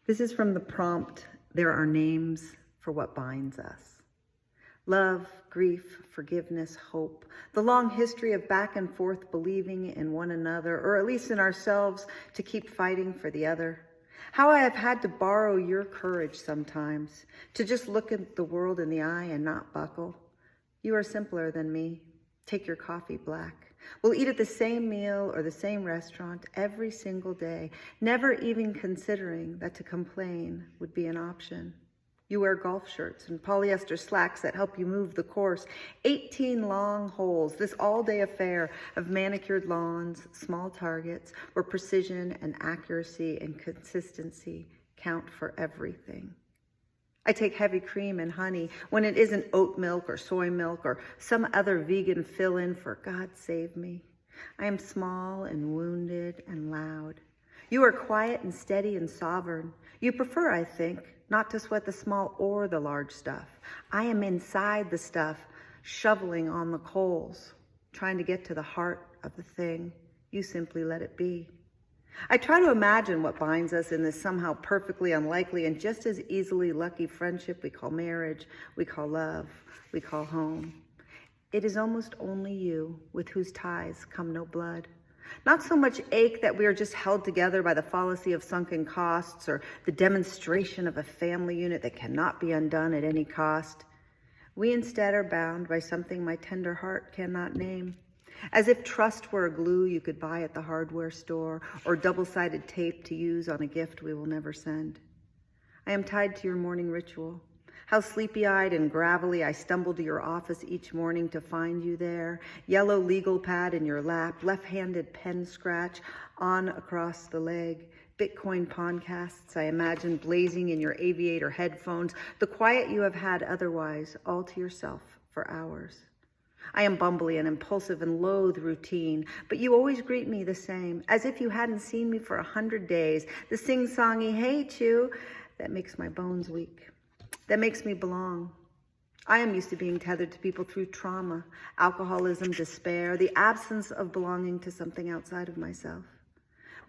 This is from the prompt, There Are Names for What Binds Us. Love, grief, forgiveness, hope, the long history of back and forth believing in one another, or at least in ourselves, to keep fighting for the other. How I have had to borrow your courage sometimes, to just look at the world in the eye and not buckle. You are simpler than me. Take your coffee black. We'll eat at the same meal or the same restaurant every single day, never even considering that to complain would be an option. You wear golf shirts and polyester slacks that help you move the course. 18 long holes, this all-day affair of manicured lawns, small targets, where precision and accuracy and consistency count for everything. I take heavy cream and honey when it isn't oat milk or soy milk or some other vegan fill-in, for God save me. I am small and wounded and loud. You are quiet and steady and sovereign. You prefer, I think, not to sweat the small or the large stuff. I am inside the stuff, shoveling on the coals, trying to get to the heart of the thing. You simply let it be. I try to imagine what binds us in this somehow perfectly unlikely and just as easily lucky friendship we call marriage, we call love, we call home. It is almost only you with whose ties come no blood. Not so much ache that we are just held together by the fallacy of sunken costs or the demonstration of a family unit that cannot be undone at any cost. We instead are bound by something my tender heart cannot name. As if trust were a glue you could buy at the hardware store or double-sided tape to use on a gift we will never send. I am tied to your morning ritual. How sleepy-eyed and gravelly I stumble to your office each morning to find you there, yellow legal pad in your lap, left-handed pen scratch on across the leg, Bitcoin podcasts I imagine blazing in your aviator headphones, the quiet you have had otherwise all to yourself for hours. I am bumbly and impulsive and loathe routine, but you always greet me the same, as if you hadn't seen me for 100 days. The sing-songy, hey, Chew, that makes my bones weak, that makes me belong. I am used to being tethered to people through trauma, alcoholism, despair, the absence of belonging to something outside of myself.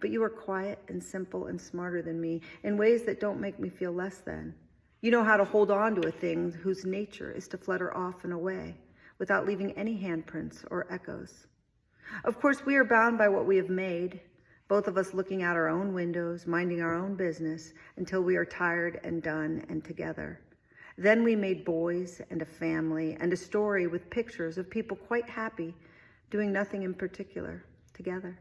But you are quiet and simple and smarter than me in ways that don't make me feel less than. You know how to hold on to a thing whose nature is to flutter off and away, without leaving any handprints or echoes. Of course, we are bound by what we have made, both of us looking out our own windows, minding our own business, until we are tired and done and together. Then we made boys and a family and a story with pictures of people quite happy, doing nothing in particular, together.